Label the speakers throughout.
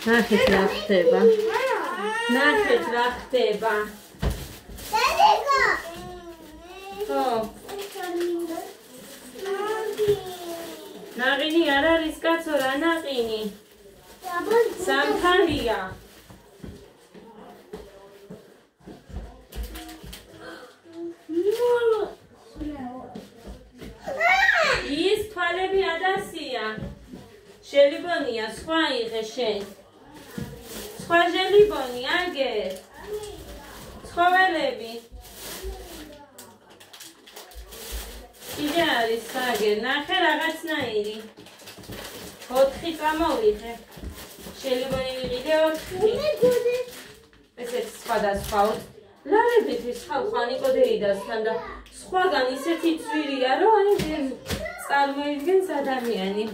Speaker 1: ნახეთ რა ხდება. ნახეთ რა ხდება. ხო. ნაყინი არ არის კაცო რა ნაყინი. სამთალია. ის თვალები ადასია. შელიბონია სხვა იღე შენ. სხვა ჟელიბონი აგერ. ცხოველები. კიდე არის აგერ. ნახე რაღაცნაირი. 4 წამოვიღე. შელიბონი ვიყიდე 4. ესეც სხვადასხვაოდ. ლარებით ის ხალხანიკოდეიდასთან და სხვაგან ისეთი ძვირია, რომ აი წარმოიდგენს ადამიანი.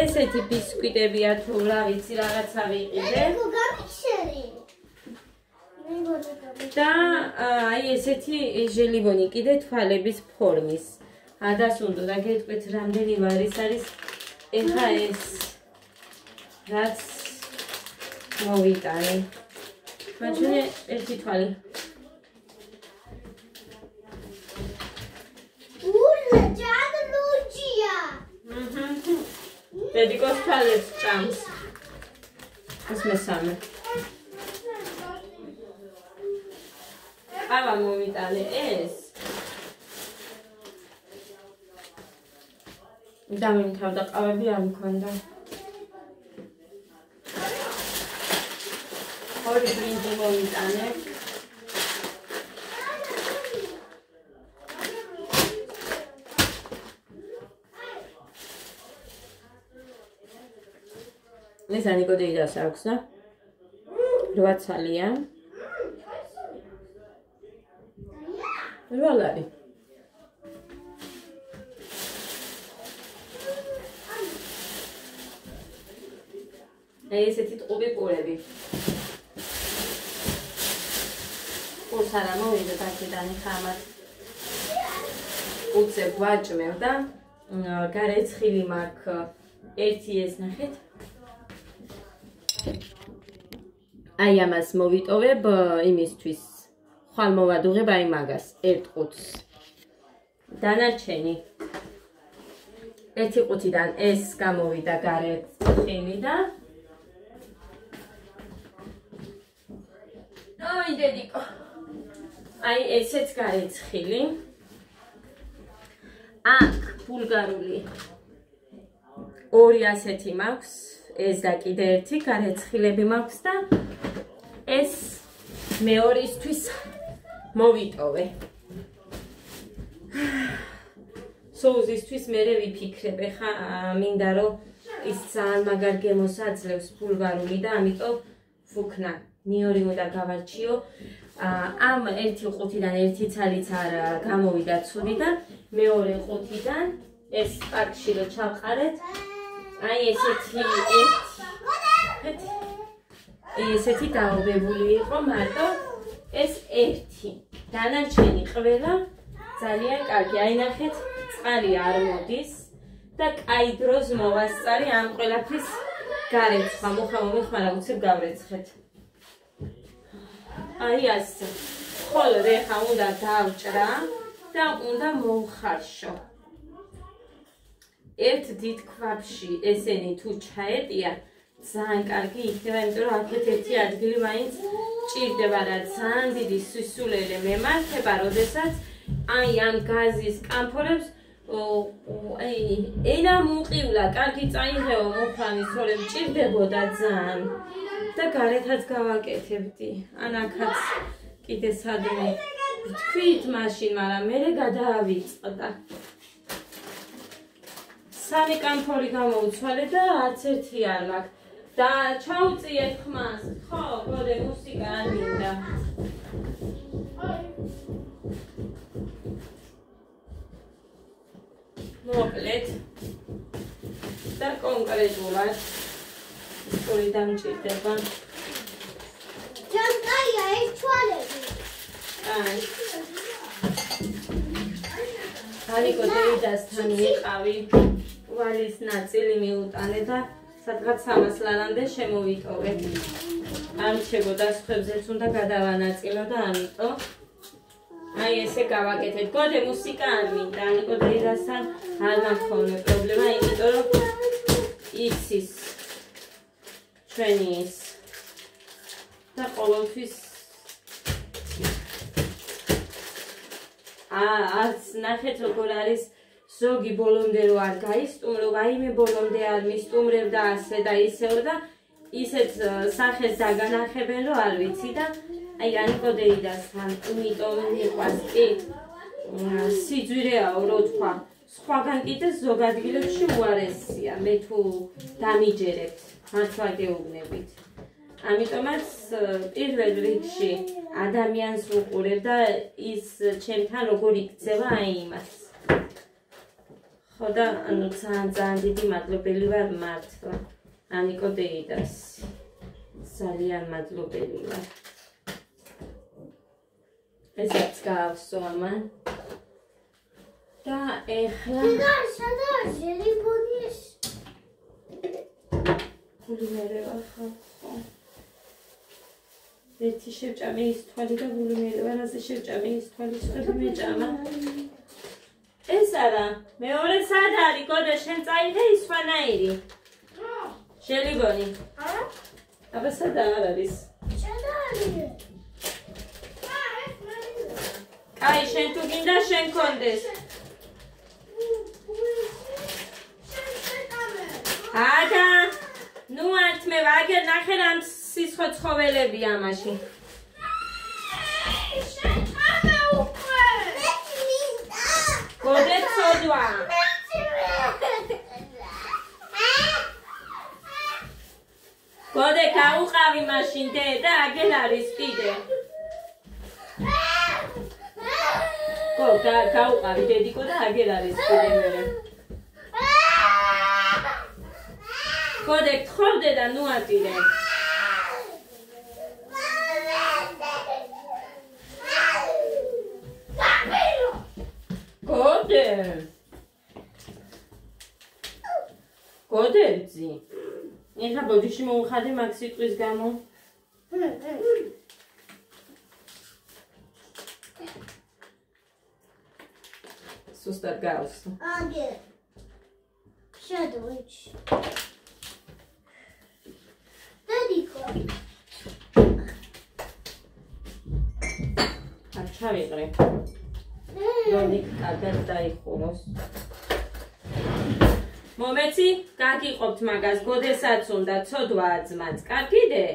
Speaker 1: ესეთი ბისკვიტებია თუ რა ვიცი რაღაცა ვიყიდე. და აი ესეთი ჟელიბონი კიდე თვალების ფორმის. ადას უნდა და გეტყვით რამდენი ვარის არის ეხა ეს რაც მოვიტანე. მაჩვენე ერთი თვალი. დედიკოს თვალებს ჭამს. ეს მესამე. ყავა მოვიტანე ეს. დამიმთავრდა ყავები არ მქონდა. ორი ბრინჯი მოვიტანე. ეს ანიკოდეიდას აქვს და 8 ცალია. 8 ლარი. ესეთი ტყუპი პურები. პურს არა მოვიდა აქედან ხამად. უცებ ვაჭმევ და გარეცხილი მაქვს ერთი ეს ნახეთ. აი ამას მოვიტოვებ იმისთვის. ხვალ მოვადუღებ აი მაგას ერთ ყუთს. დანარჩენი ერთი ყუთიდან ეს გამოვიდა გარეცხილი და აი დედიკო. აი ესეც გარეცხილი. აქ ბულგარული ორი ასეთი მაქვს. ეს და კიდე ერთი გარეცხილები მაქვს და ეს მეორისთვის მოვიტოვე. სოუსისთვის მე ვიფიქრებ, ხა მინდა რომ ის ძალიან მაგარ გემოს აძლევს ბულგარული და ამიტომ ვუქნა ნიორი უნდა გავარჩიო. ამ ერთი ყუთიდან ერთი ცალიც არ გამოვიდა ცუდი და მეორე ყუთიდან ეს პარკში რო ჩავყარეთ. აი ესეთი დაობებული იყო მარტო ეს ერთი. დანარჩენი ყველა ძალიან კარგი. აი ნახეთ, წყალი არ მოდის და კაი დროს მოვასწარი ამ ყველაფრის გარეცხვა. მოხმარა უცებ გავრეცხეთ. აი ასე. ხოლო რეხა უნდა დავჭრა და უნდა მოვხარშო. ერთ დიდ ქვაბში ესენი თუ ჩაეტია ძალიან კარგი იქნება, იმიტომ რომ აქეთ ერთი ადგილი მაინც ჭირდება და ძალიან დიდი სისულელე მემართება, როდესაც აი ამ გაზის კამფორებს ენა მუყივლა, კარგი წაიღეო მოხანის როლე მჭირდებოდა ძალიან და გარეთაც გავაკეთებდი. ან აქაც კიდე სადმე ვთქვით მაშინ, მაგრამ მე გადაავიწყდა. სამი კამფორი გამოვცვალე და არც ერთი არ მაქვს. და ჩაუწიეთ ხმას. ხო, გოდე მუსიკა არ მინდა. მოკლედ და კონკრეტულად სწორი დამჭირდება.
Speaker 2: ჯანკაია ეს თვალები.
Speaker 1: აი. ალიკო დეიდასთან ვიყავი. ვალის ნაწილი მიუტანე და სადღაც 300 ლარამდე შემოვიტოვე. არ მრჩებოდა სხვებზეც უნდა გადავანაწილო და ამიტომ აი ესე გავაკეთეთ. გოდე მუსიკა არ მინდა, ნიკო დაიდასთან არ მაქვს პრობლემა, იმიტომ რომ იცის ჩვენი ის და ყოველთვის არც ნახეთ როგორ არის ზოგი ბოლომდე რო არ გაისტუმრო, ვაიმე ბოლომდე არ მისტუმრებ და ასე და ისევ და ისეთ სახეს დაგანახებენ რომ არ ვიცი და აი ანიკო დეიდასთან იმიტომ მიყვარს კი სიძვირეაო რო თქვა სხვაგან კიდე ზოგ ადგილებში უარესია მე თუ დამიჯერებთ მართლა გეუბნებით ამიტომაც პირველ რიგში ადამიანს ვუყურებ და ის ჩემთან როგორ იქცევა აი იმას ხო და ანუ ძალიან დიდი მადლობელი ვარ მართლა ანიკო დეიდას ძალიან მადლობელი ვარ ესაც გავსო ამან და ეხლა
Speaker 2: სადა ჟელიბონის
Speaker 1: გულიმერე ვარ ხო ერთი შევჭამე ის თვალი და გულიმერე ვარ ასე შევჭამე ის თვალი სხვები მეჭამა ეს არა მეორე სად არის გოდა შენ წაიღე ის სხვანაირი ჟელიბონი აბა სადა არ არის
Speaker 2: სადა არის
Speaker 1: აი შენ თუ გინდა შენ კონდეს ადა ნუ არც მე ვაგერ ნახე რამ სისხლო ცხოველებია ამაში გოდე ცოდვა გოდე გაუყავი მაშინ და აგერ არის კიდე გაუყავი დედიკო და აგერ არის კიდე მერე გოდე გთხოვდე და ნუ ატირე გოდე გოდერძი ეხლა ბოდიში მოუხადე მაგ სიტყვის გამო სუსტად გავსო
Speaker 2: აგე შედოიჩ დედიკო
Speaker 1: არ ჩავიყრე რომი კარგად დაიხუროს მომეცი გაგიყოფთ მაგას გოდესაც უნდა ცოდვაა ძმაც კარგიდე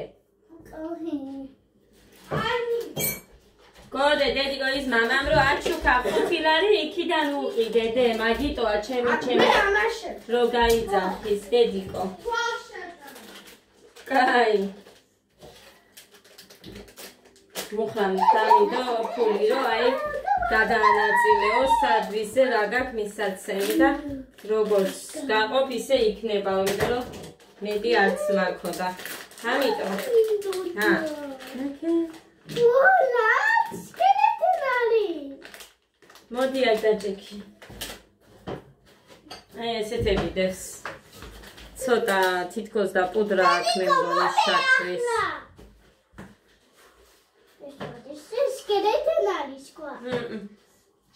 Speaker 1: გოდე დედიკო ის მამამ რო აჩუქა 5 ლარი იქიდან უყიდე დე მაგიტოა ჩემი რო გაიძახის დედიკო კაი მოხან დამიდო ფული რო აი გადაანაწილეო სად ვისე რა გაქვს მისაცემი და როგორც გაყოფ ისე იქნება იმიტომ რომ მეტი არც მაქვს და ამიტომ მოდი არ დაჭექი აი ესეთები დეს ცოტა თითქოს და პუდრა აქვს მე მგონი შაქრის
Speaker 2: ეს კიდეთენ არის ყვა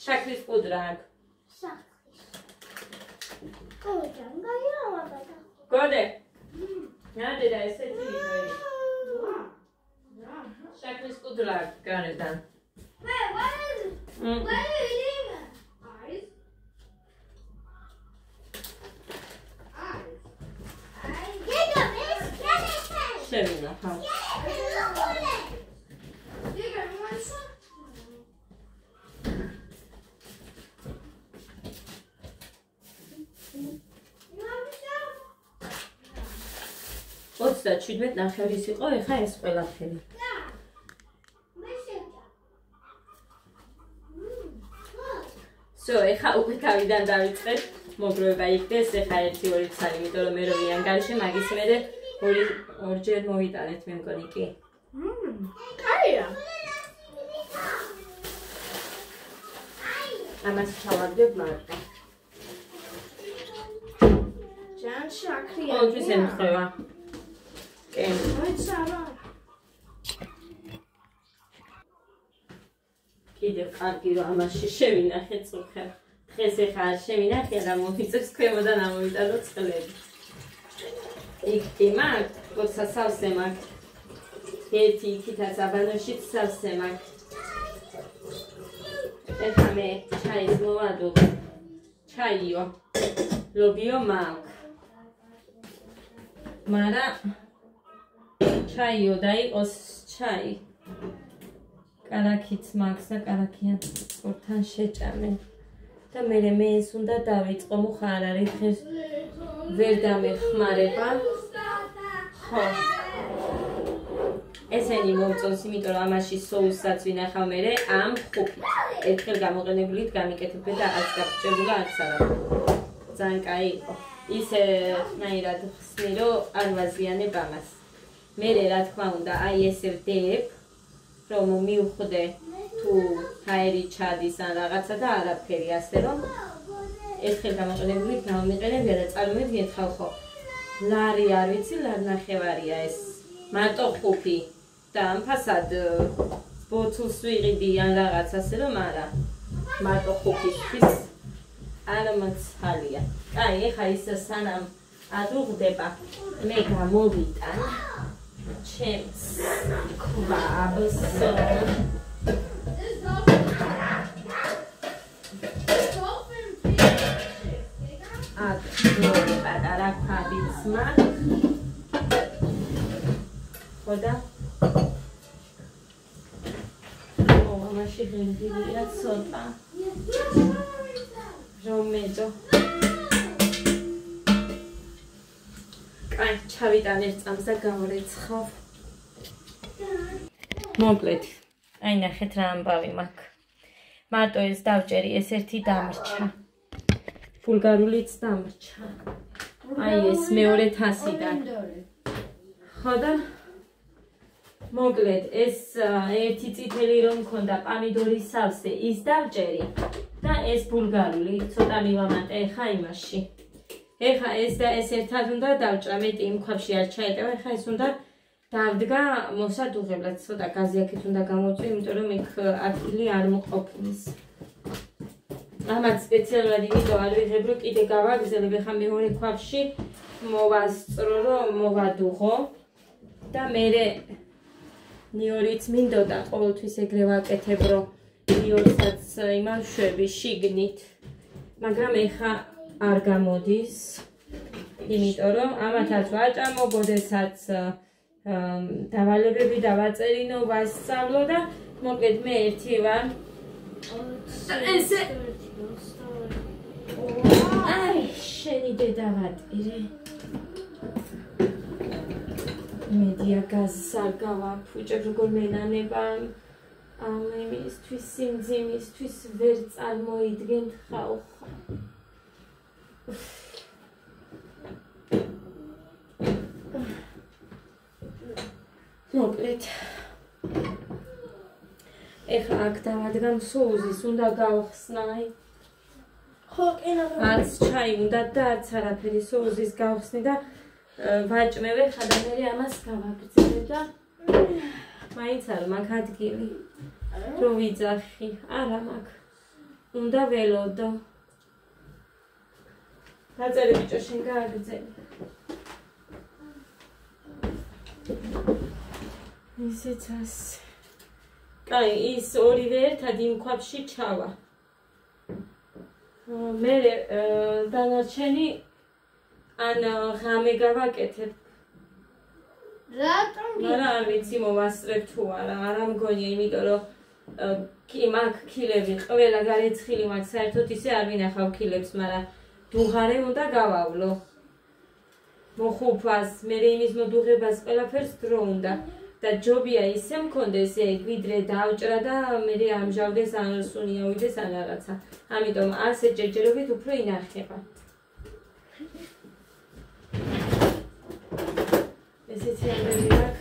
Speaker 1: შაქრის პუდრა აქვს გოდე ნადე და ესეთი შაქრის პუდრა აქვს გარედან შევინახავ ოცდა 17 ნახევრის იყო ეხა ეს ყველაფერი ეხა უკვე თავიდან დავიწყეთ მოგროვება იქდეს ეხა 1-2 ცალი იმიტომ რომ მე რო ვიანგარიშე მაგის მერე ორჯერ მოვიტანეთ მე მგონი კი
Speaker 2: კაია
Speaker 1: ამას ჩავაგდებ მარტო
Speaker 2: ჯან შაქრია.
Speaker 1: ყოველთვის ემთხვევა. კი.
Speaker 2: მოიცავა.
Speaker 1: კიდევ კარგი რომ ამაში შევინახე წუხე. დღეს ეხა არ შევინახე და მომიწევს ქვემოდან ამოვიტანო წყლები. იქ კი მაქვს, როცა სავსე მაქვს. ერთი იქითაც აბანოშიც სავსე მაქვს. ეხა მე ჩაის მოვადო. ჩაიო. ლობიო მაქვს. მარა ჩაიო და იყოს ჩაი. კარაქიც მაქვს და კარაქიან ორთან შეჭამენ. და მე ეს უნდა დავიწყო მუხა არ არის დღეს ვერ დამეხმარება. ხო. ესენი მომწონს, იმიტომ რომ ამაში соуსაც ვინახავ მე ამ ხუფით. ერთხელ გამოყენებულით გამიკეთებ და არც გაბჭებულა არც არა. ძალიან კაი იყო. ისე ნაირად ხსნი რომ არ ვაზიანებ ამას. მე რა თქმა უნდა აი ესე ვდებ რომ მივხვდე თუ ჰაერი ჩადის ან რაღაცა და არაფერი ასე რომ ერთხელ გამოყენებულით გამომიყენებია და წარმოვიდგინეთ ხალხო ლარი არ ვიცი ლარ ნახევარია ეს მარტო ხუფი და ამ ფასად ბოთლს ვიყიდი ან რაღაც ასე რომ არა მარტო ხუფისთვის არამაცალია. აი ეხა ის სანამ ადუღდება მე გამოვიტან ჩემს ქვაბს პატარა ქვაბიც მაქვს. ხოდა მამაში ღირგირია ცოტა რომედო კაი ჩავიტან ერთ წამს და გამორეცხავ. მოკლედ აი ნახეთ რა ამბავი მაქვს. მარტო ეს დავჭერი ეს ერთი დამრჩა. ბულგარულიც დამრჩა. აი ეს მეორე თასიდან. ხოდა მოკლედ ეს ერთი წითელი რომ მქონდა პამიდორის სავსე ის დავჭერი და ეს ბულგარული ცოტა მივამატე ხა იმაში. ეხა ეს და ეს ერთად უნდა დავჭრა მეტი იმ ქვაბში არ ჩაეტევა ეხა ეს უნდა დავდგა მოსადუღებლად ცოტა გაზი აქეთ უნდა გამოვწვი იმიტომ რომ იქ ადგილი არ მოყოფნის. ამათ სპეციალურად იმიტომ არ ვიღებ რომ კიდე გავაგზელებ ეხა მეორე ქვაბში მოვასწრო რომ მოვადუღო და მერე ნიორიც მინდოდა ყოველთვის ეგრე ვაკეთებ რომ ნიორსაც იმავშვები შიგნით მაგრამ ეხა არ გამოდის იმიტომ რომ ამათაც ვაჭამო ბოდესაც დავალებები დავაწერინო ვასწავლო და მოკლედ მე ერთი ვარ ესე აი შენი დედა ვატირე მედია გაზს არ გავაფუჭებ როგორ მენანება ამ იმისთვის სიმძიმისთვის ვერ წარმოიდგენთ ხალხო. მოკლედ ეხლა აქ დავადგამ სოუსის უნდა გავხსნაი.
Speaker 2: ხო კენა
Speaker 1: არც ჩაი უნდა და არც არაფერი სოუსის გავხსნი და ვაჭმევ ხა და მე ამას გავაგრძელებ და მაინც არ მაქვს ადგილი რო ვიძახი არა მაქვს უნდა ველოდო დაწერე ბიჭო შენ გააგრძელე ისეც ასე კაი ის ორივე ერთად იმ ქვაბში ჩავა მე დანარჩენი ან ღამე გავაკეთებ
Speaker 2: რატომ
Speaker 1: არა არ ვიცი მოვასწრებ თუ არა არა მგონია იმიტომ რომ კი მაგ ქილები ყველა გარეცხილი მაგ საერთოდ ისე არ ვინახავ ქილებს მაგრამ დუღარე უნდა გავავლო მოხუფას მე იმის მოდუღებას ყველაფერს დრო უნდა და ჯობია ისე მქონდეს ეგ ვიდრე დავჭრა და მე ამჟავდეს ან სუნი ავიდეს ან რაღაცა ამიტომ ასე ჯერჯერობით უფრო ინახება ესეთი ამბები მაქვს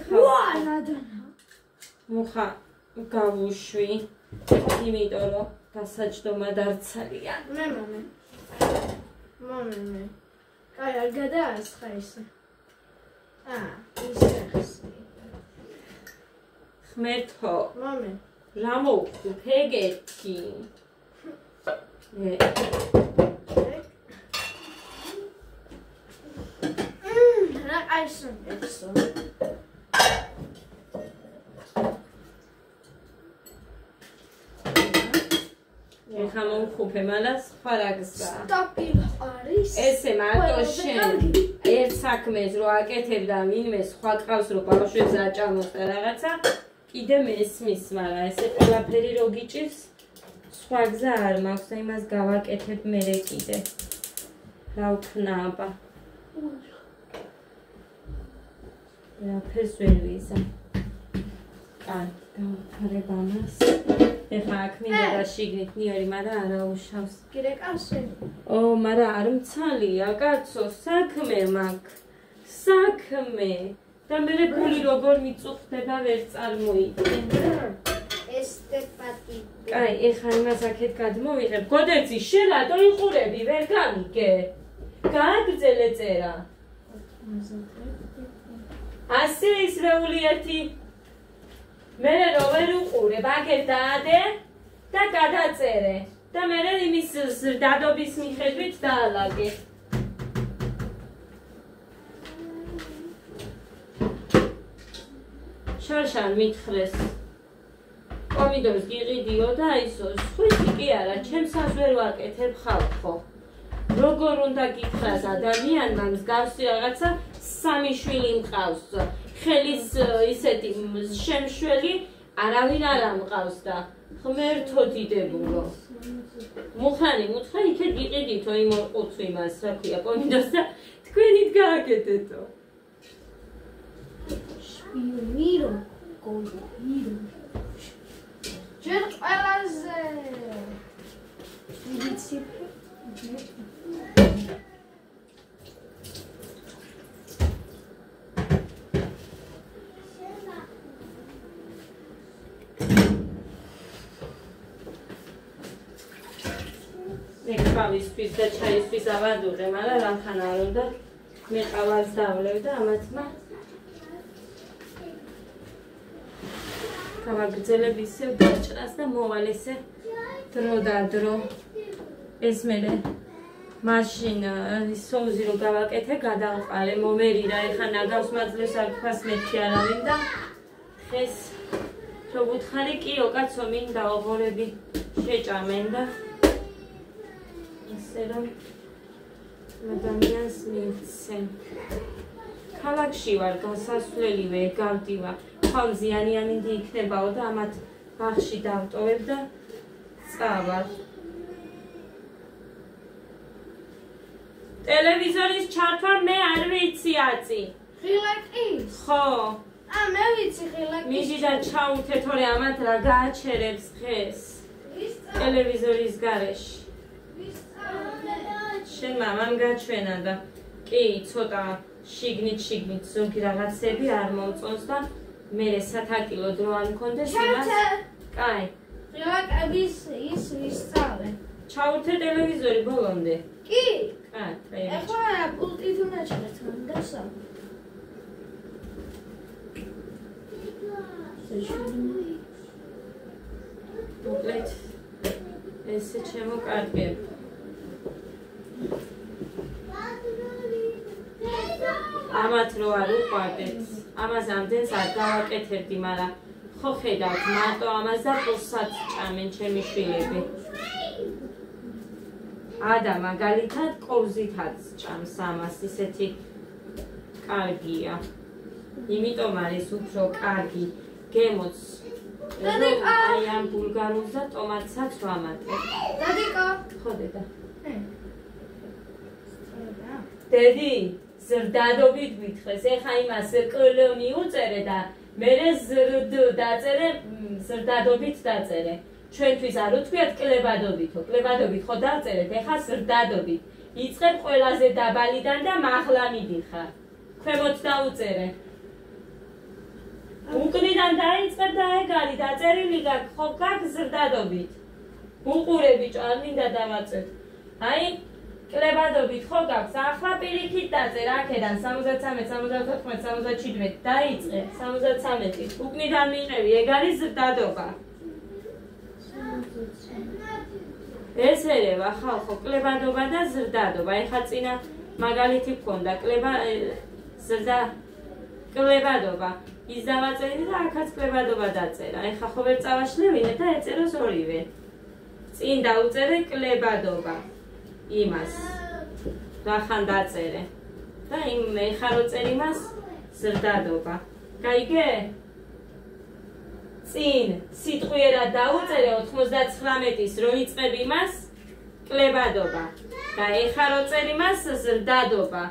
Speaker 1: მუხა გავუშვი იმიტომ რომ დასაჯდომად არ ცალიან
Speaker 2: მე კაი, არ გადაასხა ისე. ისე ხსნი.
Speaker 1: ხმერთო.
Speaker 2: მომე.
Speaker 1: რა მოვხდით ეგეთი?
Speaker 2: რა აისონდეცო.
Speaker 1: ეხლა მოვხუფე მანას სხვა რა გზა.
Speaker 2: სტოპი არის.
Speaker 1: ესე მარტო შენ ერთ საქმეს რო აკეთებ და ვინმე სხვა ყავს რო ბავშვებს აჭამოს და რაღაცა კიდე მესმის, მაგრამ ესე ყველაფერი რო გიჭირს სხვა გზა არ მაქვს და იმას გავაკეთებ მერე კიდე. რა ვქნა აბა. რაფერს ვერ ვიზა. კაი, დავფარებ ამას. ეხლა აქ მინდა და შიგნით ნიორი, მაგრამ არა უშავს.
Speaker 2: გირეკავსენი.
Speaker 1: მაგრამ არ მცალია, კაცო, საქმე მაქვს. საქმე. და მერე გული როგორ მიწუხდება ვერ წარმოიდგენ.
Speaker 2: ესტეპატი.
Speaker 1: კაი, ეხლა იმას აქეთ გადმოვიღებ. გოდეცი, შენ რატო იყურები, ვერ გამიგე? გააგრძელე წერა. ასე ისრეული ერთი. მერე რო ვერ უყურებ, აქეთ დაადე და გადაწერე. და მერე იმის ზრდადობის მიხედვით დაალაგე. შარშან მითხრეს. პომიდორს გიყიდიო და ისო, სხვისი კი არა, ჩემსაც ვერ ვაკეთებ ხალხო. როგორ უნდა გითხრას ადამიანმა მსგავსი რაღაცა სამი შვილი მყავს. ხელის ისეთი შემშველი არავინ არ ამყავს და ღმერთო დიდებულო. მუხრანი მუთხა იქეთ გიყიდითო იმ ორ იმას, რა ქვია, პომიდორს და თქვენით გააკეთეთო.
Speaker 2: მირო, გოლირო. ჯერ ყველაზე დიდი ციფრი.
Speaker 1: მე ყავისთვის და ჩაისთვის ავადურე, მაგრამ რამხან არ უნდა მე ყავას დავლევ და ამათმა გავაგრძელებ ისევ დაჭრას და მოვალ ესე დრო და დრო. ეს მერე მაშინ სოუზი რო გავაკეთე, გადავყარე, მომერიდა, ეხა ნაგავს მაძლევს არ თქვას მეთქი არავინ და ეს რო ვუთხარი კიო კაცო მინდა ოღორები შეჭამენ და ასე რომ ადამიანს მიცემ. ქალაქში ვარ, გასასვლელივე გავდივა. თავზიანიანი იქნებაო და ამათ ბაღში დავტოვებ და წავალ. ტელევიზორის ჩართვა მე არ ვიცი აწი.
Speaker 2: ღილაკის?
Speaker 1: ხო.
Speaker 2: მე ვიცი ღილაკის.
Speaker 1: მიდი და ჩაუთე თორე ამათ რა გააჩერებს დღეს. ტელევიზორის გარეშე. შენ მამამ გაჩვენა და კი ცოტა შიგნით ზოგი რაღაცები არ მომწონს და მერე სათაკილო დრო არ მქონდეს იმას. კაი.
Speaker 2: ღილაკების ის ვისწავლე.
Speaker 1: ჩაუთე ტელევიზორი ბოლომდე.
Speaker 2: კი.
Speaker 1: კაი.
Speaker 2: ეხლა პულტით უნდა ჩაერთო, დასა.
Speaker 1: მოკლედ ესე ჩემო კარგებ. ამათ რო არ უყვარდეთ, ამას ამდენს არ გავაკეთებდი, მაგრამ ხო ხედავთ მარტო ამას და პულსაც ჭამენ ჩემი შვილები. ადა მაგალითად კოვზითაც ჭამს ამას, ისეთი კარგია. იმიტომ არის უფრო კარგი გემოც. აი ამ ბულგარულს და ტომატსაც ვამატებ.
Speaker 2: დადიკო.
Speaker 1: ხო დედა. დედი, ზრდადობით გითხრეს, ეხა იმას კლ მიუწერე და მერე ზრდ დაწერე, ზრდადობით დაწერე. ჩვენთვის არ უთქვიათ კლებადობითო, კლებადობით ხო დავწერეთ, ეხა ზრდადობით. იწყებ ყველაზე დაბალიდან და მაღლა მიდიხარ. ქვემოთ დაუწერე. უკნიდან დაიწყებ და ეგარი დაწერილი გაქვს, ხო გაქვს ზრდადობით. უყურე ბიჭო, არ მინდა დავაწერ. აი, კლებადობით ხო გაქვს? ახლა პირიქით დაწერ აქედან 73, 74, 77 დაიწყე 73. უკნიდან მიყევი, ეგ არის ზრდადობა. ეს ერევა ხალხო, კლებადობა და ზრდადობა. ეხლა წინა მაგალითი გქონდა, კლებადობა. ის დავაწერი და აქაც კლებადობა დაწერა. ეხლა ხო ვერ წავაშლევინე და ეწეროს ორივე. წინ დაუწერე კლებადობა. იმას რახან დაწერე და იმ ეხლა რო წერ იმას ზრდადობა. გაიგე? წინ სიტყვიერად დაუწერე 99-ის რო იწყებ იმას კლებადობა და ეხლა რო წერ იმას ზრდადობა.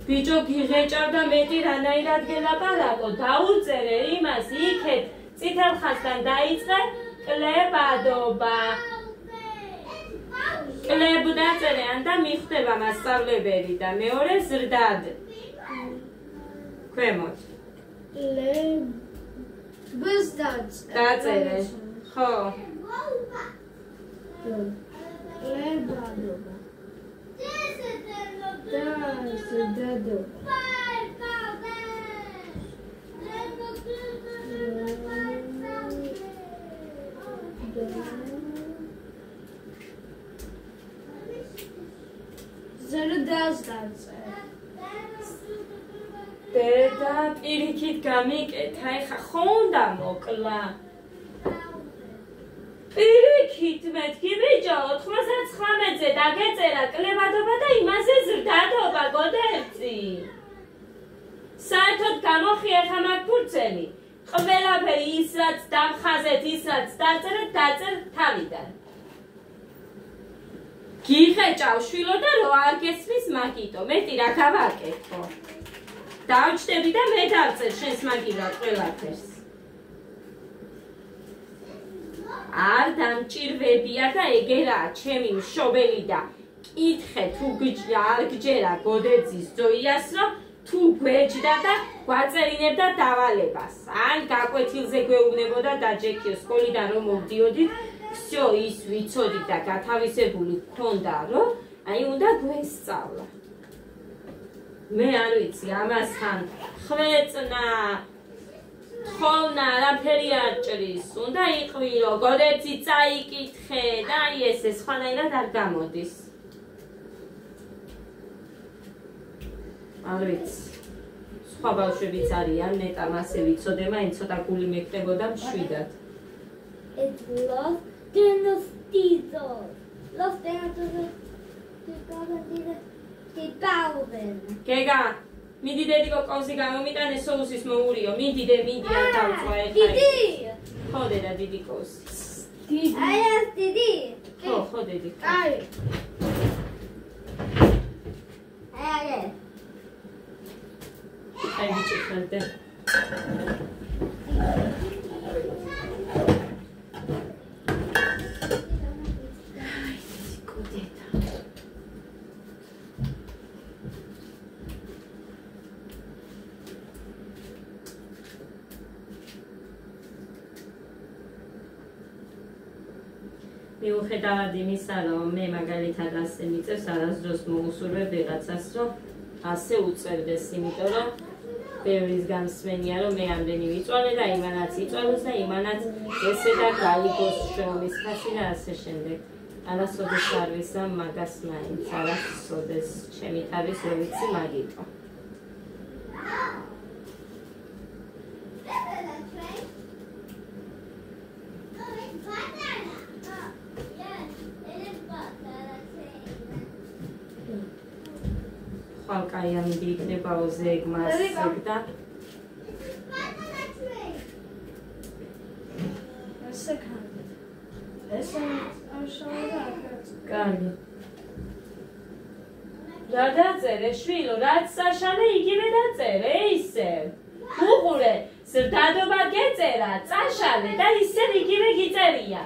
Speaker 1: ბიჭო გიღეჭავდა მეტი რანაირად გელაპარაკო, დაუწერე იმას იქეთ წითელ ხაზთან დაიწყე კლებადობა. კლებ დაწერე ან და მიხვდება მასწავლებელი და მეორე ზრდად. ქვემოთ.
Speaker 2: ბს
Speaker 1: დაწერე. ხო.
Speaker 2: კლებადობა. და ზრდადობა. ზრდას დაწერე.
Speaker 1: დედა პირიქით გამიკეთა, ეხა ხო უნდა მოკლა. პირიქით მეთქი ბიჭო, 99-ზე დაგეწერა კლებადობა და იმაზე ზრდადობა გოდერწი. საერთოდ გამოხია ხა მაგ ფურცელი. ყველაფერი ის რაც დამხაზეთ, ის რაც დაწერეთ, დაწერ თავიდან. გიღეჭავ შვილო და რო არ გესმის მაგიტო, მეტი რა გავაკეთო. დავჭდები და მე დავწერ შენს მაგილად ყველაფერს. არ დამჭირვებია და ეგერაა ჩემი მშობელი და კითხე თუ არ გჯერა გოდეძის ზოიას რომ თუ გვეჯდა და გვაწერინებდა დავალებას. ან გაკვეთილზე გვეუბნებოდა დაჯექიო სკოლიდან რომ მოვდიოდით, всё ის ვიცოდით და გათავისებული გქონდა რომ აი უნდა გვესწავლა. მე არ ვიცი ამას ხან ხვეწნა ხოვნა არაფერი არ ჭრის, უნდა იყვირო, გოდეცი წაიკითხე და აი ესე სხვანაირად არ გამოდის. არ ვიცი. სხვა ბავშვებიც არიან, მეტამ ასე ვიცოდე, მაინც ცოტა გული მეკდებოდა მშვიდად.
Speaker 3: It's lost in the season. Lost in the Balvin.
Speaker 1: გეგა, მიდი დედიკო კოვზი გამომიტანე სოუსის მოურიო, მიდი არ დავწვა ეხლა.
Speaker 3: Didi.
Speaker 1: ხო დედა დიდი კოვზი.
Speaker 2: დიდი.
Speaker 3: I have Didi.
Speaker 1: ხო დედი.
Speaker 2: აი.
Speaker 1: აი ბიჭი ხანდა. მიუხედავად იმისა, რომ მე მაგალითად ასე მიწევს, არასდროს მოусურვებ ვიღაცას, რომ ასე უწერდეს, იმიტომ რომ ბევრის გამსმენია, რომ მე ამდენი ვიწვალე და იმანაც იწვალოს და იმანაც ესე და გაიგოს შრომის ხასი და ასე შემდეგ. არასოდეს არ ვისამ მაგას მაინც, არასოდეს ჩემი თავის რო ვიცი მაგიტო. ხალკაი ამიდი იქნებაო ზეგ მას ზეგ და
Speaker 2: ესე ხანდა. ესე აღშალა აქაც.
Speaker 1: კარგი. რა დაწერე შვილო, რაც საშალე იგივე დაწერე ისევ. უყურე, ზრდადობა გეწერა, წაშალე და ისევ იგივე გიწერია.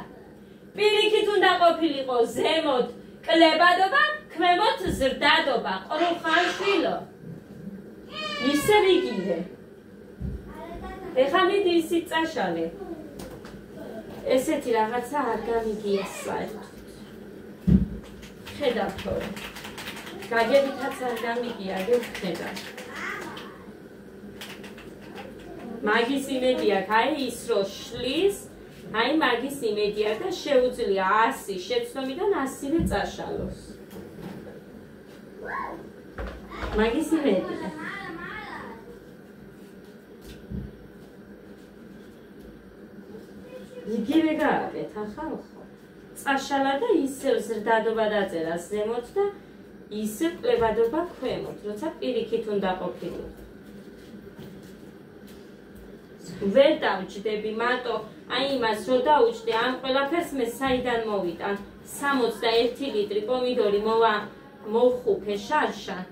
Speaker 1: პირიქით უნდა ყოფილიყო ზემოთ კლებადობა, ქვემოთ ზრდადობა, ყრუხან შვილო. ისევ იგივე. ეხლა მიდი ისიც წაშალე. ესეთი რაღაცა არ გამიგია საერთოდ. ხედავ თორე. გაგებითაც არ გამიგია, გეხედავ. მაგის იმედი აქვს, აი ის რო შლის, აი მაგის იმედი აქვს და შეუძლია 100 შეცდომიდან 100-ვე წაშალოს. მაგის იმედია. იგივე გააკეთა ხალხო. წაშალა და ისევ ზრდადობა დაწერა ზემოთ და ისევ კლებადობა ქვემოთ, როცა პირიქით უნდა ყოფილიყო. ვერ დავჭდები მარტო, აი იმას რო დაუჭდე, ამ ყველაფერს მე საიდან მოვიტან? 61 ლიტრი პომიდორი მოვხუფე შარშან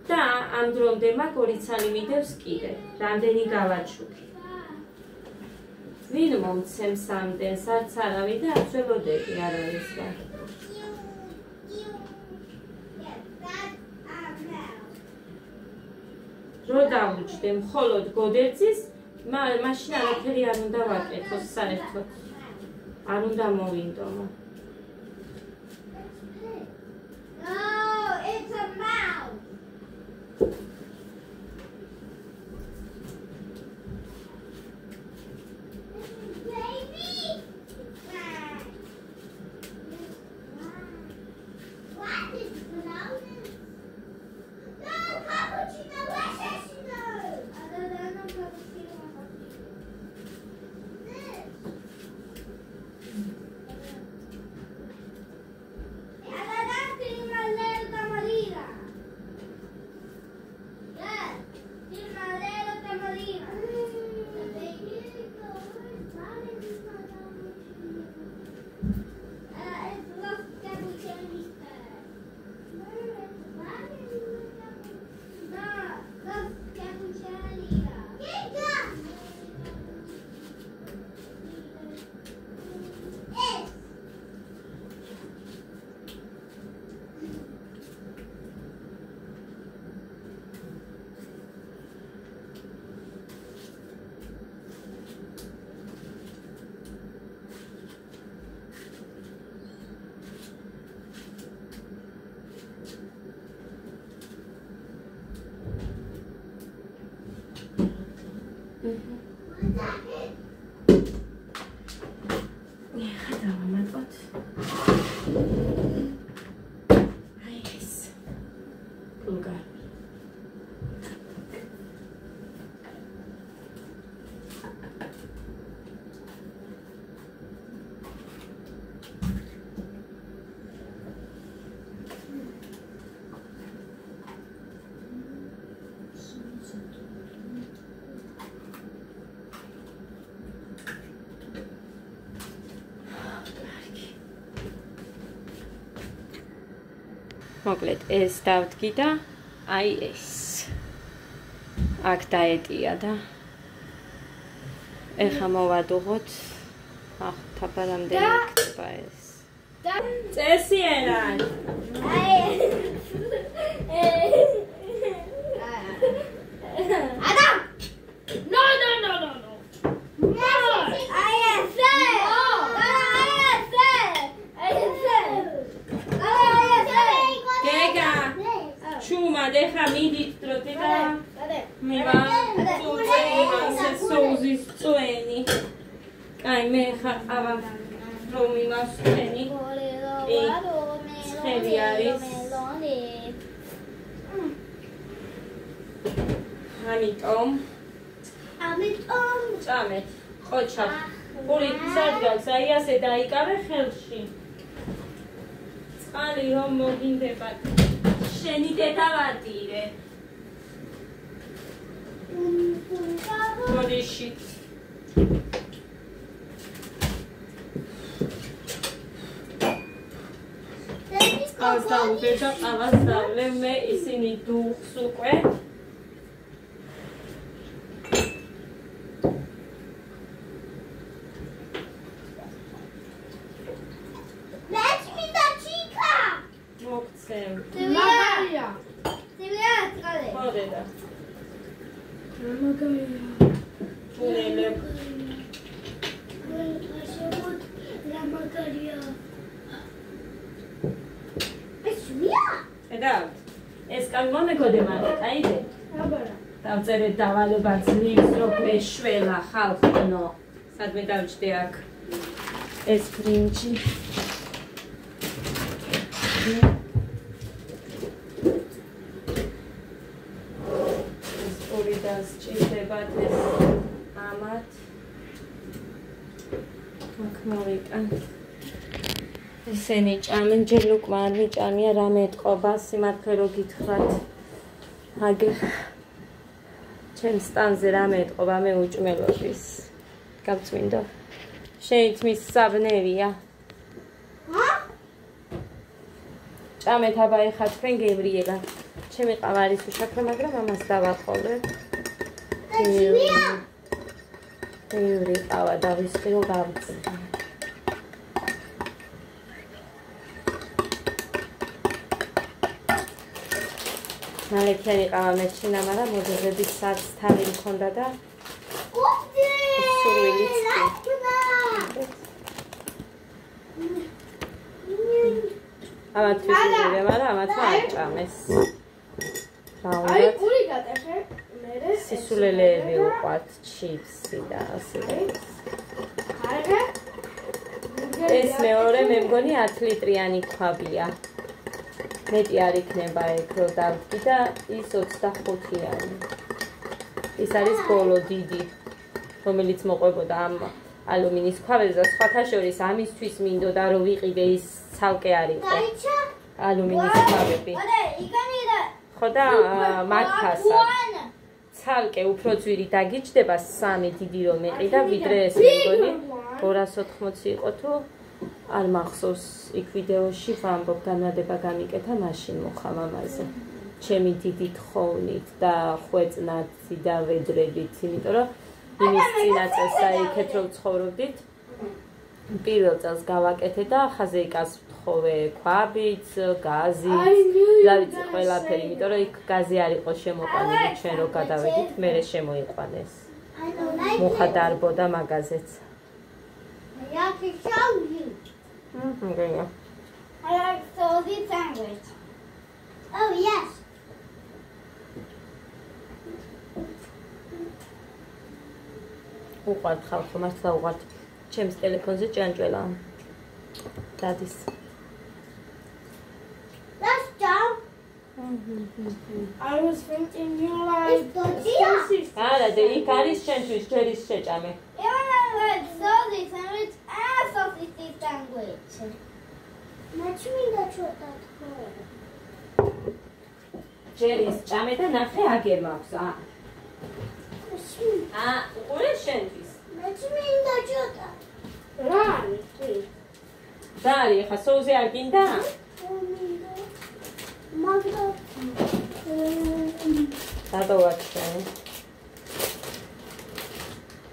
Speaker 1: და ამ დრომდე მაგ 2 ცალი მიდევს კიდე. რამდენი გავაჩუქი? ვინ მომცემს ამდენს? არც არავინ და არც ველოდები არ არის რა. რო დავუჭდე მხოლოდ გოდერძის, მაშინ არაფერი არ უნდა ვაკეთოს საერთოდ. არ უნდა მოვინდომო. მოკლედ ეს დავდგი და აი ეს აქ დაეტია და ეხა მოვადუღოთ ახლა რამდენი იქნება ეს წესიერად
Speaker 2: Adam! No!
Speaker 1: Chuma, deja midit troteta. Mi va. Souzis tsueni. Ai me ava romi masteni. Xeliaris. Amitom. Წამეთ. ყოჩა. პური სადგავს, აი ასე დაიკავე ხელში. წყალი რომ მოგინდება. შენი დედავატირე. მოდიში. წყალს დავუდე და ყავას დავლე მე ისინი დუხს უკვე. ხედავთ? ეს კან მომეკოდე მაგრამ, აიდე.
Speaker 2: აბარა.
Speaker 1: დავწერეთ დავალება ძლივს, რომ ეშველა ხალხო. სადმე დავჭდე აქ ეს ბრინჯი. ეს ორი დასჭირდებათ ეს ამათ. აქ მოვიკან. ესენი ჭამენ, ჯერ უკმა არ მიჭამია, რამე ეთყობა, სიმართლე რო გითხრათ. აგერ ჩემს სტანზე რამე ეთყობა, მე უჭმელობის. გავწმინდო. შენი თმის საბნევია. ჭამეთ აბა ეხა თქვენ გევრიელა. ჩემი ყავარის უშაქრე, მაგრამ ამას დავაყოლე. ევრი ყავა დავისხი რომ გავწმინდო. მალეთიანი ყავა მეჩინა, მაგრამ მოდელების სად თავი მქონდა და სურვილიც ამათვის ვიღე, მაგრამ ამათმა არ ჭამეს.
Speaker 2: აი, პური გატეხე, მერე
Speaker 1: სისულელეები უყვართ, ჩიპსი და ასე.
Speaker 2: აიღე?
Speaker 1: ეს მეორე მე მგონი 10 ლიტრიანი ქვაბია. მეტი არ იქნება ეგ რო დავდგი და ის 25-იანი. ის არის ბოლო დიდი, რომელიც მოყვებოდა ამ ალუმინის ქვაბებზე და სხვათა შორის ამისთვის მინდოდა რომ ვიყიდე ის ცალკე არ იყო. ალუმინის ქვაბები. ხო და მაგფასად. ცალკე უფრო ძვირი დაგიჯდება 3 დიდი რომ მეყიდა ვიდრე ეს მეგონი 280 იყო თუ არ მახსოვს იქ ვიდეოში ვამბობ განადება გამიკეთა მაშინ მოხამ ამაზე. ჩემი დიდი თხოვნით და ხვეწნათი და ვედრებით, იმიტომ რომ იმის წინა წელს იქეთ რომ ცხოვრობდით. პირველ წელს გავაკეთე და ხაზე იკას ვთხოვე ქვაბიც, გაზით, რა ვიცი ყველაფერი, იმიტომ რომ იქ გაზი არ იყო შემოყვანილი ჩვენ რო გადავედით, მერე შემოიყვანეს. მუხა დარბოდა მაგაზეც.
Speaker 3: I can show you.
Speaker 1: Okay.
Speaker 3: I like sausage sandwich. Oh, yes.
Speaker 1: უყვართ ხალხო, მართლა უყვართ. ჩემს ტელეფონზე ჭანჭველა. დადის.
Speaker 3: Let's go.
Speaker 2: I was thinking you like sausage.
Speaker 1: არა, და იქ არის შენთვის ჯერის შეჭამე.
Speaker 3: Even I like sausage sandwich and sausage sandwich. Much mean that
Speaker 1: ჯერის ჭამე და ნახე აგერ მაქვს. უყურე შენთვის.
Speaker 3: Much mean that
Speaker 2: Right.
Speaker 1: დარი, ხა სოუზე არ გინდა? სადავარ შენ.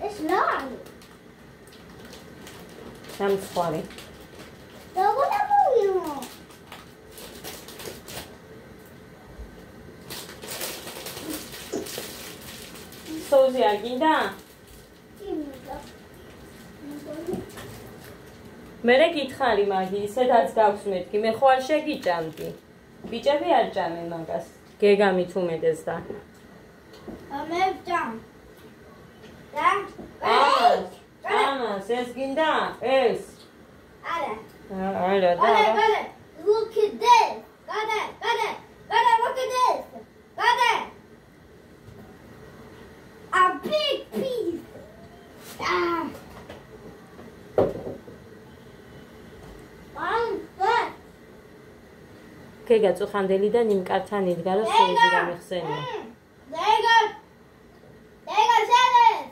Speaker 3: It's long.
Speaker 1: სამცხარი.
Speaker 3: What about you?
Speaker 1: სოუზე არ გინდა? მერე გითხარი მაგი, ისედაც გაქვს მეთქი, მე ხო არ შეგიჭამდი. ბიჭები არ ჭამენ მაგას. გეგამით უმეტეს და.
Speaker 3: I'm done.
Speaker 1: ამას ეს გინდა? ეს.
Speaker 3: Ada.
Speaker 1: არა და.
Speaker 3: Look at this. Got it. Look at this. Got it. A big piece.
Speaker 1: გეგა წუხანდელიდან იმ კაცთან იდგა რომ სოუზი გამიხსენია.
Speaker 3: There you go. Salad.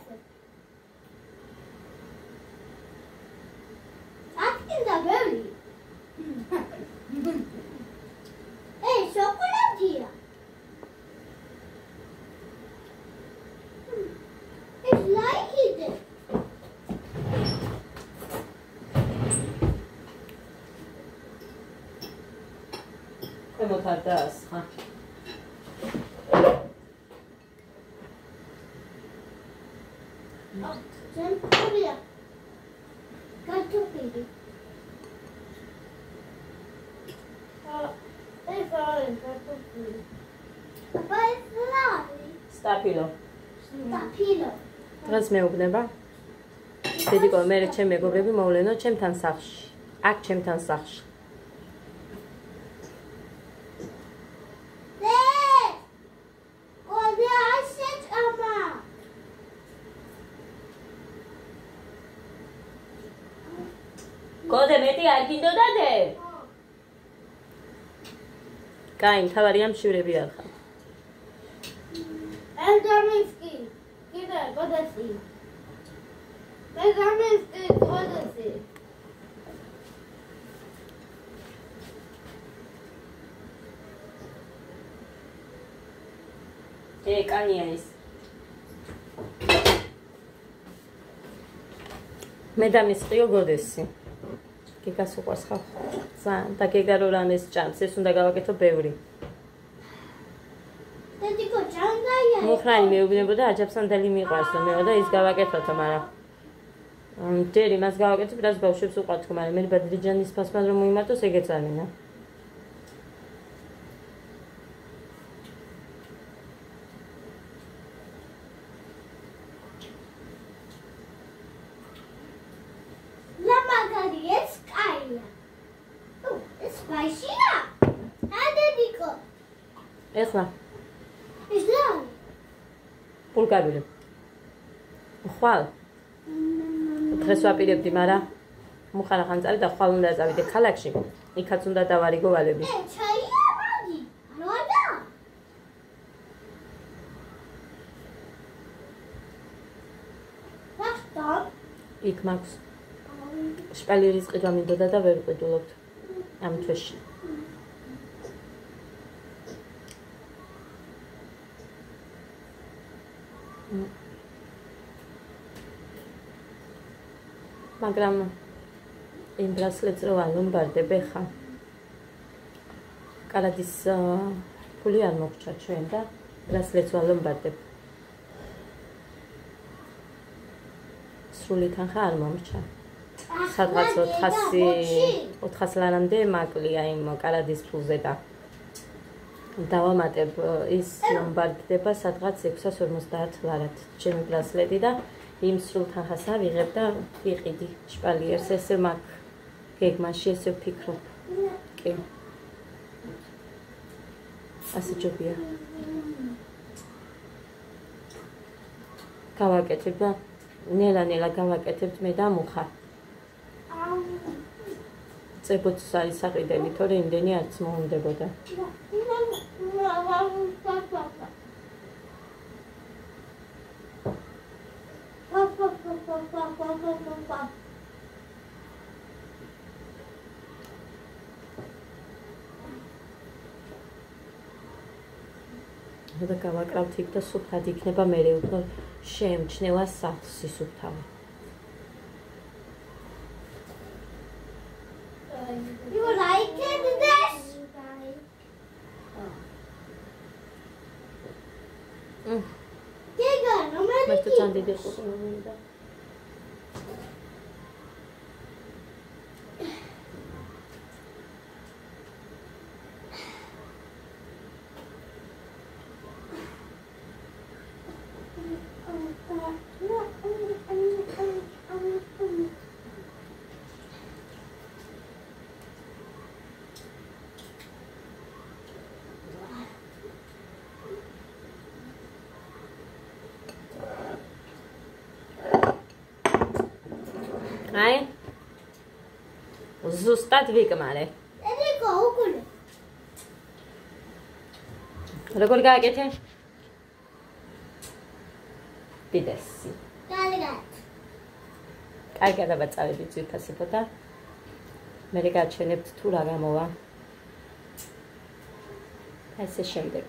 Speaker 3: That's in the belly. Hey, chocolate here. It's like it.
Speaker 1: Como tá das?
Speaker 3: Centuria. Cartofili.
Speaker 2: It's all in
Speaker 1: სტაფილო.
Speaker 3: სტაფილო.
Speaker 1: დღეს მეუბნება. დედიკო, მე ჩემ მეგობრები მოვლენო ჩემთან სახლში. აქ ჩემთან სახლში. გოდე მეტი არ გინდოდა დე? კაი, თავარია მშივრები არ ხარ.
Speaker 2: ელდარმინსკი. კიდე გოდესი. ელდარმინსკი გოდესი.
Speaker 1: კანია ის. მე დამისყიო გოდესი. გიგას უყვარს ხალხ. და გიგა რო რამეს ჭამს, ეს უნდა გავაკეთო ბევრი.
Speaker 3: დედიკო ჯანგაია.
Speaker 1: მოხრანი მეუბნებოდა აჯაფსანდელი მიყვარს და მეოდა ის გავაკეთოთო, მაგრამ ჯერ იმას გავაკეთებ, რაც ბავშვებს უყვართ, მაგრამ მე ბადრიჯანის ფასმად რომ მოიმართოს, ეგ ეწამინა. ეხლა ბულგარული ხვალ დღეს ვაპირებდი, მაგრამ მუხარა ხანწარი და ხვალ უნდა წავიდე ქალაქში, იქაც უნდა დავარიგო ვალები. იქ მაქვს შპალი რიზყი გამინდოდა და ვერ ვყიდულობთ ამ თვეში. მაგრამ იმ ბრასლეტს რო ვალომბარდებ ხა. კალადის ფული არ მოგჭა ჩვენ და ბრასლეტს ვალომბარდებ. სრული თანხა არ მომრჩა. სადღაც 400 ლარამდე მაკლია იმ კალადის ფულზე და დავამატებ ის ლომბარდდება სადღაც 650 ლარად ჩემი ბრასლეტი და იმ სრულ თანხას ავიღებ და ვიყიდი შპალიერს, ესე მაგ გეგმაში ესე ვფიქრობ. კი. ასე ჯობია. გავაკეთებ და ნელა-ნელა გავაკეთებთ მე და მუხა. წებოც არის საყიდელი, თორე იმდენი არც მოუნდებოდა. და გავაკრავთ იქ და სუფთად იქნება მერე უფრო შეემჩნევა სახლში სუფთავი.
Speaker 3: You like it this? Giga, no me
Speaker 1: მე თუ თან დიდი ყუყი მინდა. აი ზუსტად ვიკმარე.
Speaker 3: დედიკო, უკული.
Speaker 1: როგორ გააკეთე? დიდესი.
Speaker 3: კარგად.
Speaker 1: კარგად დავაწავებთ ძვირფასებო და მე გაჩვენებთ თუ რა გამოვა. ესე შემდეგ.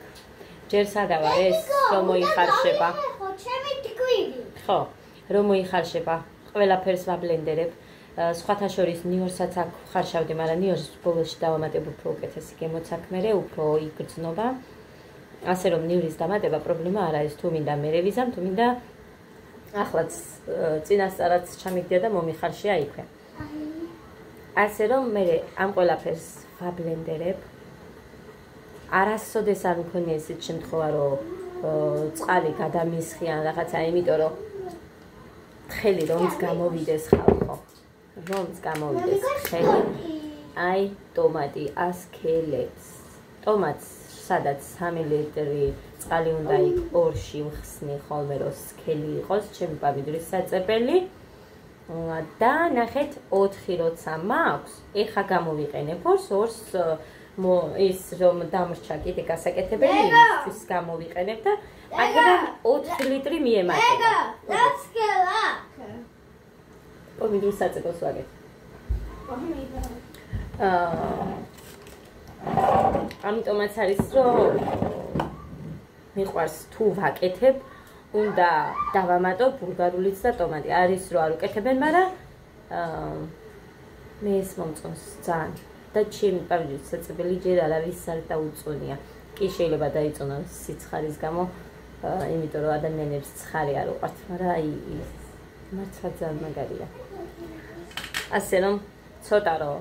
Speaker 1: ჯერ სადავარ ეს რომ მოიხარშება.
Speaker 3: ხო, ჩემი ტიკვირი.
Speaker 1: ხო, რომ მოიხარშება. ყველაფერს ვაბლენდერებ. სხვათა შორის ნიორსაც აქ ხარშავდი, მაგრამ ნიორს ბოლოში დავამატებ უფრო უკეთესი გემოცაქმერე, უფრო იგრძნობა. ასე რომ ნიურის დამატება პრობლემა არ არის, თუ მინდა მე რევიზამ, თუ მინდა ახლაც წინასწარაც ჩამიგდია და მომიხარშია იქვე. ასე რომ მე ამ ყველაფერს ვაბლენდერებ. არასოდეს არ მქონია ესეთ შემთხვევა, რომ წყალი გადამისხიან რაღაცა, იმიტომ რომ თხელი რომც გამოვიდეს ხალხო. რომც გამოვიდეს თხელი. აი, ტომატი ასქელებს. ტომატს სადაც 3 ლიტრი წყალი უნდა იქ 2-ში ვხსნი ხოლმე რომ სქელი იყოს, ჩემი პამიდურის საწებელი. და ნახეთ 4 როცა მაქვს, ეხა გამოვიყენებ ორს ის რომ დამრჩა კიდე გასაკეთებელი იმისთვის გამოვიყენებ და აქედან 4 ლიტრი მიემატება.
Speaker 3: დასკელა.
Speaker 1: პამიდურის საწებელს ვაგებ. ამიტომაც არის რომ მიყვარს თუ ვაკეთებ, უნდა დავამატო ბულგარულიც და ტომატი. არის რომ არ უკეთებენ, მაგრამ მე ეს მომწონს ძალიან. და ჩემი პამიდურის საწებელი ჯერ არავის არ დაუწონია. კი შეიძლება დაიწონოს სიცხარის გამო, იმიტომ რომ ადამიანებს ცხარი არ უყვართ, მაგრამ აი მართლა ძალიან მაგარია. ასე რომ ცოტა რომ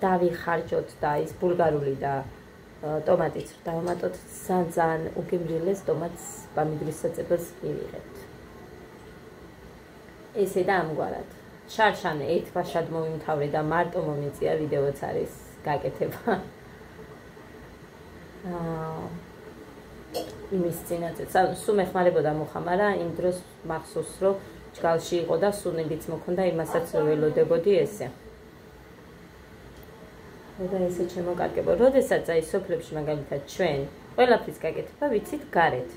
Speaker 1: დავიხარჯოთ და ის ბულგარული და ტომატიც დავამატოთ, ძალიან უგემრიელეს ტომატს პამიდურის საწებელს მივიღებთ. ესე და ამგვარად. შარშან ერთბაშად მომიმთავრე და მარტო მომიწია ვიდეოც არის გაკეთება. იმის წინაწეც, სულ მეხმარებოდა მუხა, მაგრამ იმ დროს მახსოვს რომ ჯგალში იყო და სუნებიც მოქონდა, იმასაც ველოდებოდი ესე. და ესე შემოკარგებო. როდესაც აი სოფლებში მაგალითად ჩვენ ყველაფრის გაკეთება ვიცით გარეთ.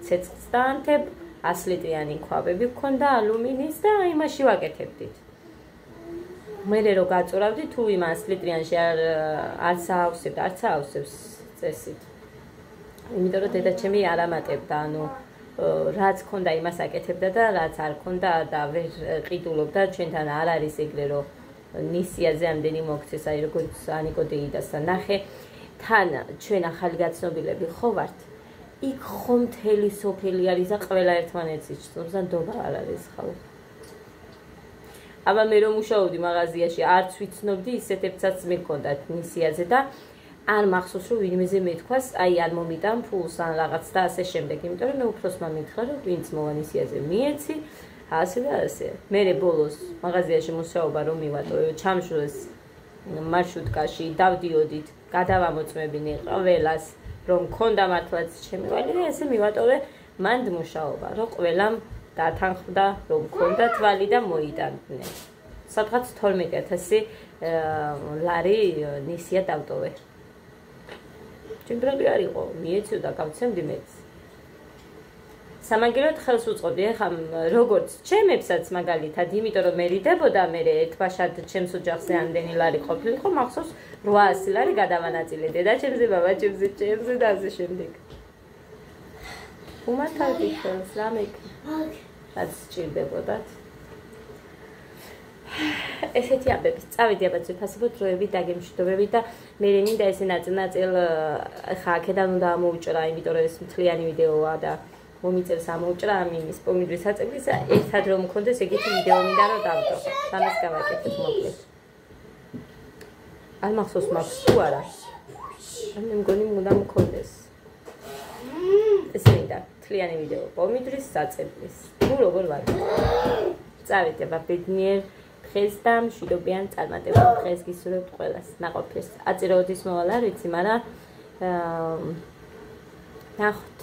Speaker 1: ცეცხლს დაანთებ, 100 ლიტრიანი ქვაბები გქონდა ალუმინის და იმაში ვაკეთებდით. მერე რო გაწურავდი თუ იმ 100 ლიტრიანში არც აავსებს წესით. იმიტომ რომ დედაჩემი არ ამატებდა, რაც ქონდა იმას აკეთებდა და რაც არ ქონდა და ვერ ყიდულობდა. ჩვენთან არ არის ეგრე რომ ნისიაზე ამდენი მოგცეს, აი როგორც ანიკო დეიდასთან ნახე, თან ჩვენ ახალი გაცნობილები ხო ვართ. იქ ხომ მთელი სოფელი არის და ყველა ერთმანეთს იცნობს და ნდობა არ არის ხალხი. აბა მე რომ მუშაობდი მაღაზიაში, არც ვიცნობდი ისეთებსაც მეკონდათ ნისიაზე და არ მახსოვს რომ ვინმეზე მეთქვას, აი არ მომიტან ფულს ან რაღაც და ასე შემდეგ, იმიტომ რომ მე უფროსმა მითხრა რომ ვინც მოვა ნისიაზე მიეცი, ასე და ასე. მერე ბოლოს მაღაზიაში მუშაობა რომ მივატოვე, ჩამშულეს მარშრუტკაში, დავდიოდით, გადავამოწმებინე ყველას, რომ მქონდა მართლაც ჩემი კვალი და ესე მივატოვე მანდ მუშაობა, რომ ყველამ დათანხმდა, რომ მქონდა თვალი და მოიტანდნენ. სადღაც 12,000 ლარი ნისია დავტოვე. ჭიმბრალი არ იყო, მიეცი და გავცემდი მეც. სამაგიეროდ ხელს უწყობდი, ეხლა როგორც ჩემებსაც მაგალითად, იმიტომ რომ მე რიდებოდა, მე ერთბაშად ჩემს ოჯახზე ამდენი ლარი ყოფილიყო, მახსოვს 800 ლარი გადავანაწილე დედაჩემზე, ბაბაჩემზე, ჩემზე და ასე შემდეგ. უმართავდი ხელს, რამე რაც სჭირდებოდათ. ესეთი ამბები, წავიდი აბა ძვირფასებო დროებით დაგემშვიდობებით და მე მინდა ესე ნაწილ ხა აქედან უნდა ამოვიჭრა, იმიტომ რომ ეს მთლიანი ვიდეოა და მომიწევს ამოვჭრა ამის პომიდურის საწებლისა, ერთად რომ მქონდეს ეგეთი ვიდეო მინდა რომ დავდო. სამას გავაკეთებ მოკლედ. არ მახსოვს მაქვს თუ არა. მე მგონი უნდა მქონდეს. ეს მინდა მთლიანი ვიდეო პომიდურის საწებლის. თუ როგორ ვაკეთებ. წავიდე აბა ბედნიერ დღეს და მშვიდობიან წარმატებულ დღეს გისურვებთ ყველას. ნაყოფიერს. აწიროდის მოვალ არ ვიცი, მაგრამ ნახოთ.